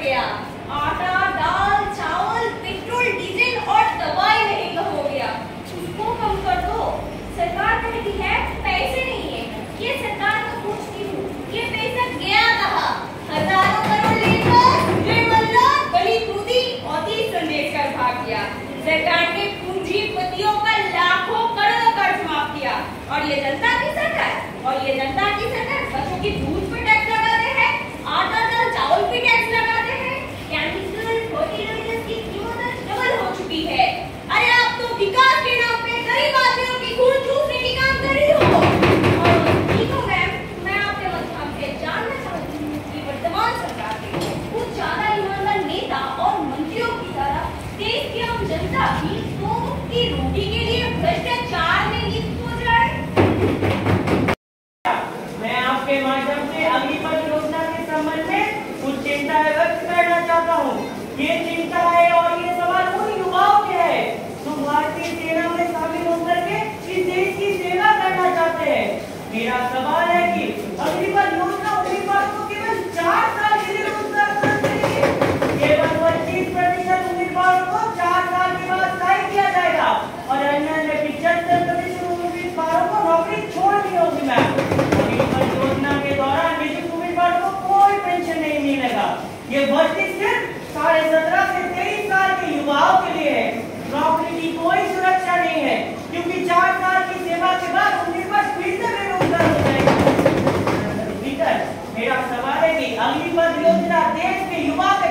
गया। आटा, दाल, चावल, पेट्रोल, डीजल और दवाई महंगा हो गया। उसको कम कर दो। सरकार कहती है पैसे नहीं है। ये सरकार को पूछती हूँ, ये पैसा गया कहाँ? हजारों करोड़ लेकर जयमल्लाल गली कूदी और 30 संदेश कर भाग गया। सरकार ने पूंजीपतियों का लाखों करोड़ों कर्ज माफ किया। और ये जनता की सरकार बच्चों की दूध पे टैक्स लगाते हैं, आटा, दाल, चावल पे टैक्स लगाते हैं। केमिकल फर्टिलाइजर्स की कीमत डबल हो चुकी है। अरे आप तो विकास के नाम पे गरीब आदमियों की खून चूसने की काम कर रही हो। और ठीक हो मैम, मैं आपके माध्यम से जानना चाहती हूँ कि वर्तमान सरकार के कुछ ज्यादा ईमानदार नेता और मंत्रियों की तरह देश की आम जनता भी दो वक्त की रोटी के लिए भ्रष्टाचार में लिप्त हो जाए। मैं आपके माध्यम से अग्निपथ योजना के संबंध में कुछ चिंता व्यक्त करना चाहता हूँ। ये चिंता है और ये सवाल उन युवाओं के है जो भारतीय सेना में शामिल होकर के इस देश की सेवा करना चाहते हैं। मेरा सवाल है कि अग्निपथ योजना उम्मीदवार को केवल 4 साल के लिए रोजगार प्रदान करेगी। केवल 25% उम्मीदवारों को 4 साल के बाद तय किया जाएगा और अन्य 75% उम्मीदवारों को नौकरी छोड़नी होगी। मैम, योजना के दौरान निजी उम्मीदवार को कोई पेंशन नहीं मिलेगा। ये भर्ती सिर्फ 17.5 से 23 साल के युवाओं के लिए है। नौकरी की कोई सुरक्षा नहीं है क्योंकि 4 साल की सेवा के बाद उम्मीदवार फिर से बेरोजगार हो जाएगा। मेरा सवाल है कि अग्निपथ योजना देश के युवा के